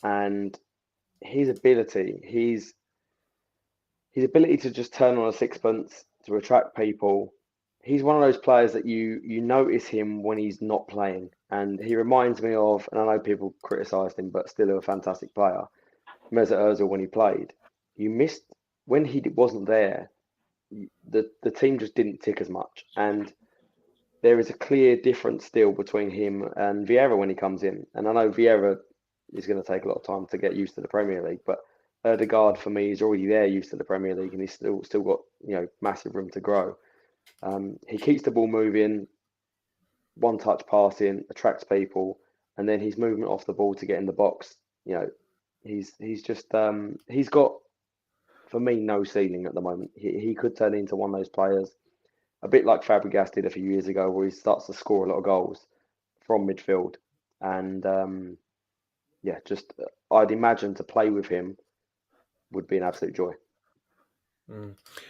and his ability to just turn on a sixpence, to attract people. He's one of those players that you notice him when he's not playing, and he reminds me of, and I know people criticised him, but still a fantastic player, Mesut Ozil when he played. You missed when he wasn't there. The team just didn't tick as much, and there is a clear difference still between him and Vieira when he comes in. And I know Vieira is going to take a lot of time to get used to the Premier League, but Odegaard for me is already there, used to the Premier League, and he's still got massive room to grow. He keeps the ball moving, one touch passing, attracts people, and then his movement off the ball to get in the box. He's just he's got for me, no ceiling at the moment. He could turn into one of those players, a bit like Fabregas did a few years ago, where he starts to score a lot of goals from midfield. And just I'd imagine to play with him would be an absolute joy.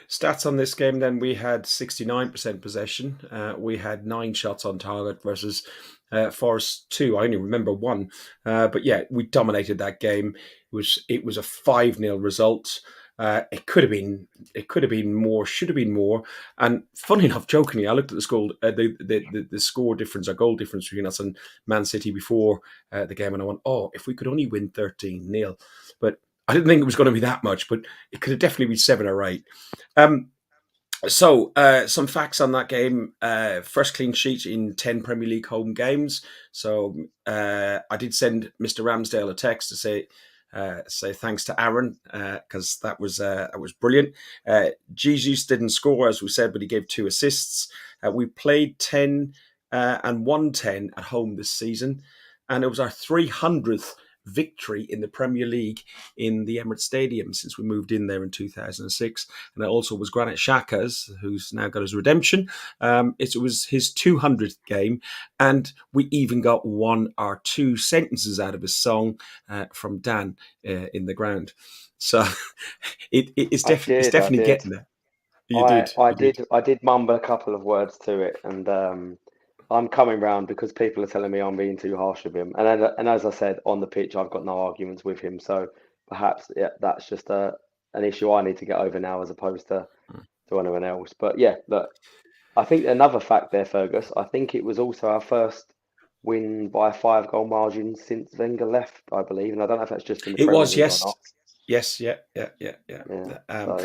Stats on this game then: we had 69% possession. We had 9 shots on target versus Forest 2. I only remember 1. But yeah, we dominated that game. It was a 5-0 result. It could have been more, should have been more. And funny enough, jokingly, I looked at the score, the score difference or goal difference between us and Man City before the game, and I went, "Oh, if we could only win 13-0." But I didn't think it was going to be that much, but it could have definitely been 7 or 8. So some facts on that game. First clean sheet in 10 Premier League home games. So I did send Mr. Ramsdale a text to say thanks to Aaron, because that was brilliant. Jesus didn't score, as we said, but he gave 2 assists. We played 10 and won 10 at home this season, and it was our 300th victory in the Premier League in the Emirates Stadium since we moved in there in 2006. And it also was Granit Xhaka's, who's now got his redemption. It was his 200th game, and we even got 1 or 2 sentences out of his song from Dan in the ground. So it's definitely getting there. I did mumble a couple of words to it, and I'm coming round because people are telling me I'm being too harsh with him. And as I said, on the pitch, I've got no arguments with him. So perhaps that's just an issue I need to get over now, as opposed to anyone else. But yeah, look, I think another fact there, Fergus, I think it was also our first win by a 5-goal margin since Wenger left, I believe. And I don't know if that's just in the Premier League or not. Yes, yeah. So.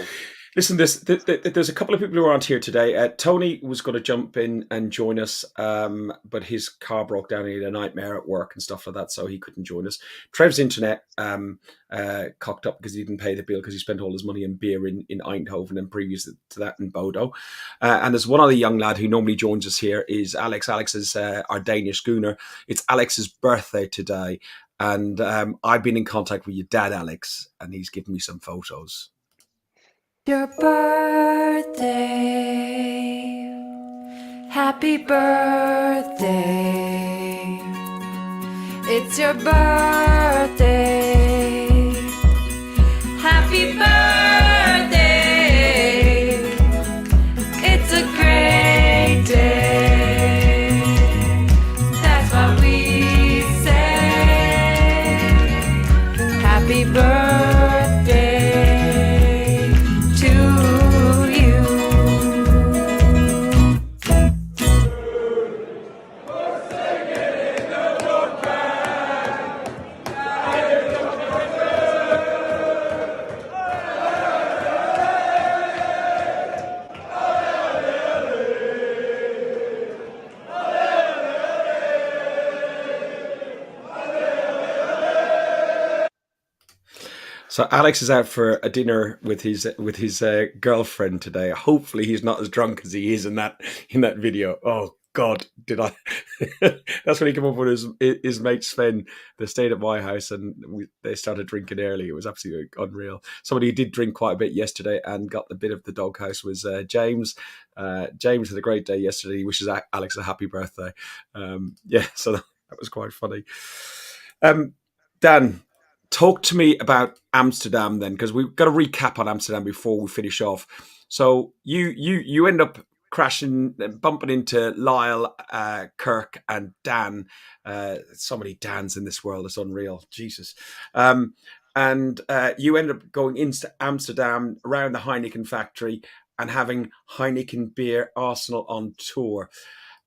Listen, there's a couple of people who aren't here today. Tony was going to jump in and join us, but his car broke down. He had a nightmare at work and stuff like that, so he couldn't join us. Trev's internet cocked up because he didn't pay the bill because he spent all his money in beer in Eindhoven and previous to that in Bodo. And there's one other young lad who normally joins us here is Alex. Alex is our Danish Gooner. It's Alex's birthday today. And I've been in contact with your dad, Alex, and he's given me some photos. Your birthday, happy birthday. It's your birthday, happy birthday. It's a great day, that's what we say. Happy birthday. So Alex is out for a dinner with his girlfriend today. Hopefully he's not as drunk as he is in that video. Oh God, did I? That's when he came up with his mate Sven. They stayed at my house and they started drinking early. It was absolutely unreal. Somebody who did drink quite a bit yesterday and got a bit of the doghouse was James. James had a great day yesterday. He wishes Alex a happy birthday. So that was quite funny. Dan, talk to me about Amsterdam then, because we've got to recap on Amsterdam before we finish off. So you end up crashing, bumping into Lyle, Kirk, and Dan. So many Dans in this world; it's unreal. Jesus. And you end up going into Amsterdam around the Heineken factory and having Heineken beer Arsenal on tour.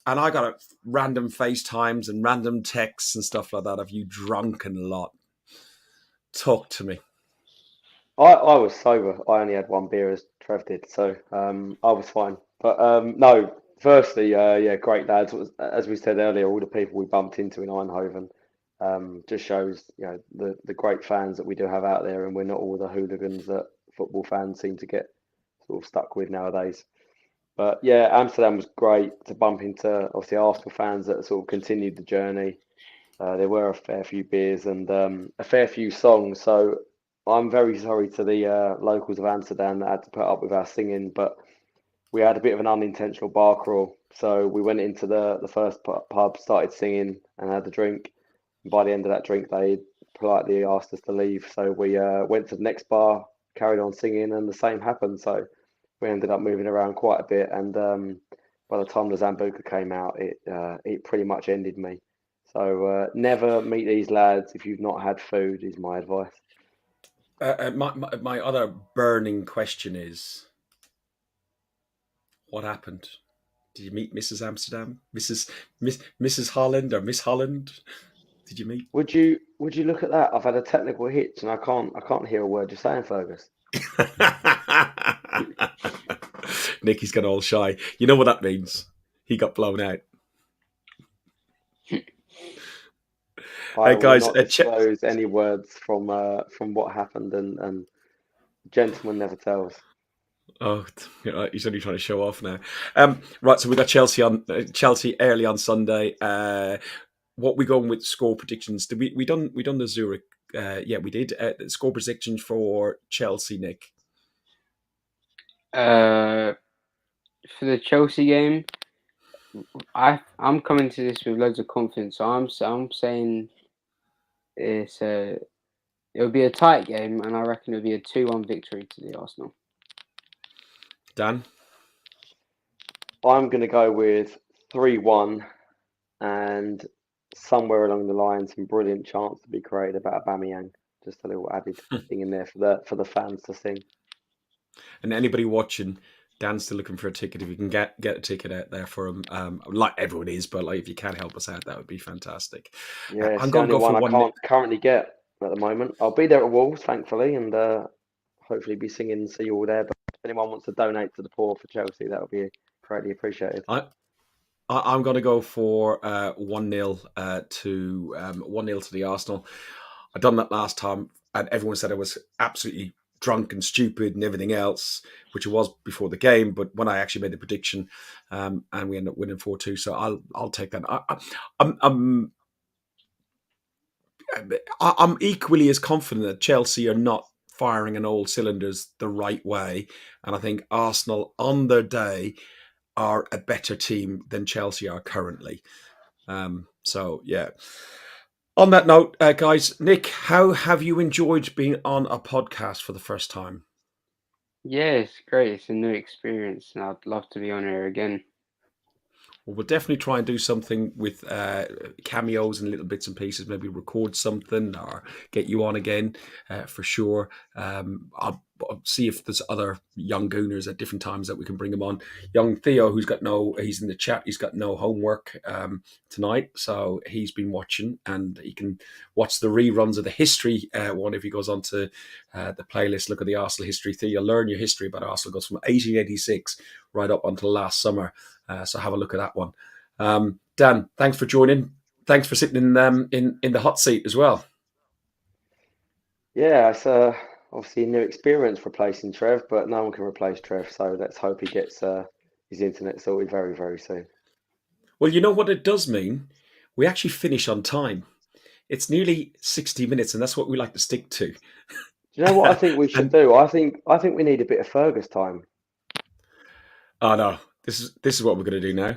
And I got random FaceTimes and random texts and stuff like that of you drunken lot. Talk to me. I was sober. I only had 1 beer, as Trev did, so I was fine. But no, firstly, great lads. As we said earlier, all the people we bumped into in Eindhoven just shows, the great fans that we do have out there, and we're not all the hooligans that football fans seem to get sort of stuck with nowadays. But yeah, Amsterdam was great to bump into, obviously, Arsenal fans that sort of continued the journey. There were a fair few beers and a fair few songs. So I'm very sorry to the locals of Amsterdam that had to put up with our singing, but we had a bit of an unintentional bar crawl. So we went into the first pub, started singing, and had a drink. And by the end of that drink, they politely asked us to leave. So we went to the next bar, carried on singing, and the same happened. So we ended up moving around quite a bit. And by the time the Zambuca came out, it pretty much ended me. So never meet these lads if you've not had food, is my advice. My other burning question is, what happened? Did you meet Mrs. Amsterdam, Mrs. Holland, or Miss Holland? Did you meet? Would you look at that? I've had a technical hitch and I can't hear a word you're saying, Fergus. Nicky's got all shy. You know what that means? He got blown out. I guys, will not disclose any words from what happened, and gentleman never tells. Oh, he's only trying to show off now. Right, so we got Chelsea early on Sunday. What we going with score predictions? Did we done the Zurich? Yeah, we did. Score predictions for Chelsea, Nick. For the Chelsea game, I'm coming to this with loads of confidence. So I'm saying it'll be a tight game, and I reckon it'll be a 2-1 victory to the Arsenal. Dan? I'm going to go with 3-1, and somewhere along the line, some brilliant chance to be created about Aubameyang. Just a little added thing in there for the fans to sing. And anybody watching, Dan's still looking for a ticket. If you can get a ticket out there for him, like everyone is, but like if you can help us out, that would be fantastic. Yeah, I'm going to go for I one. Can't currently get at the moment. I'll be there at Wolves, thankfully, and hopefully be singing and see you all there. But if anyone wants to donate to the poor for Chelsea, that would be greatly appreciated. I'm going to go for 1-0 to 1-0 to the Arsenal. I've done that last time, and everyone said I was absolutely drunk and stupid and everything else, which it was before the game. But when I actually made the prediction, and we ended up winning 4-2, so I'll take that. I'm equally as confident that Chelsea are not firing on all cylinders the right way, and I think Arsenal on their day are a better team than Chelsea are currently. So yeah. On that note, guys, Nick, how have you enjoyed being on a podcast for the first time? Yeah, it's great. It's a new experience, and I'd love to be on here again. Well, we'll definitely try and do something with cameos and little bits and pieces, maybe record something or get you on again for sure. I'll see if there's other young Gooners at different times that we can bring them on. Young Theo, he's in the chat, he's got no homework tonight, so he's been watching, and he can watch the reruns of the history one if he goes on to the playlist. Look at the Arsenal history. Theo, you'll learn your history about Arsenal. It goes from 1886 right up until last summer. So have a look at that one. Dan, thanks for joining. Thanks for sitting in the hot seat as well. Yeah, it's obviously a new experience replacing Trev, but no one can replace Trev. So let's hope he gets his internet sorted very, very soon. Well, you know what it does mean? We actually finish on time. It's nearly 60 minutes, and that's what we like to stick to. Do you know what I think we should do? I think we need a bit of Fergus time. Oh no. This is what we're going to do now.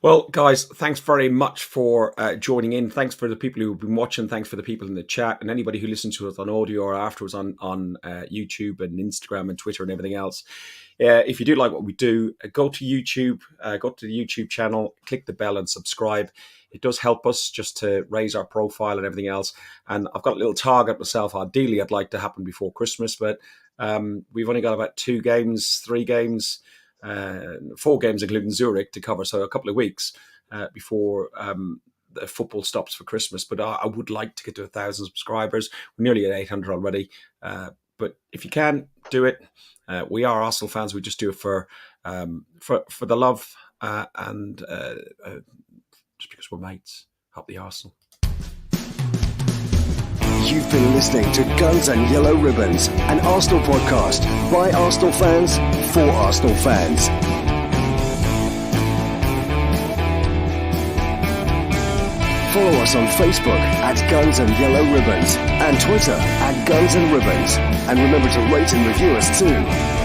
Well, guys, thanks very much for joining in. Thanks for the people who've been watching. Thanks for the people in the chat, and anybody who listens to us on audio or afterwards on YouTube and Instagram and Twitter and everything else. If you do like what we do, go to YouTube, go to the YouTube channel, click the bell and subscribe. it does help us just to raise our profile and everything else. And I've got a little target myself. Ideally, I'd like to happen before Christmas, but we've only got about 3 games, 4 games, including Zurich, to cover. So a couple of weeks before the football stops for Christmas. But I would like to get to 1,000 subscribers. We're nearly at 800 already. But if you can, do it. We are Arsenal fans. We just do it for the love and just because we're mates. Help the Arsenal. You've been listening to Guns and Yellow Ribbons, an Arsenal podcast by Arsenal fans for Arsenal fans. Follow us on Facebook at Guns and Yellow Ribbons and Twitter at Guns and Ribbons. And remember to rate and review us too.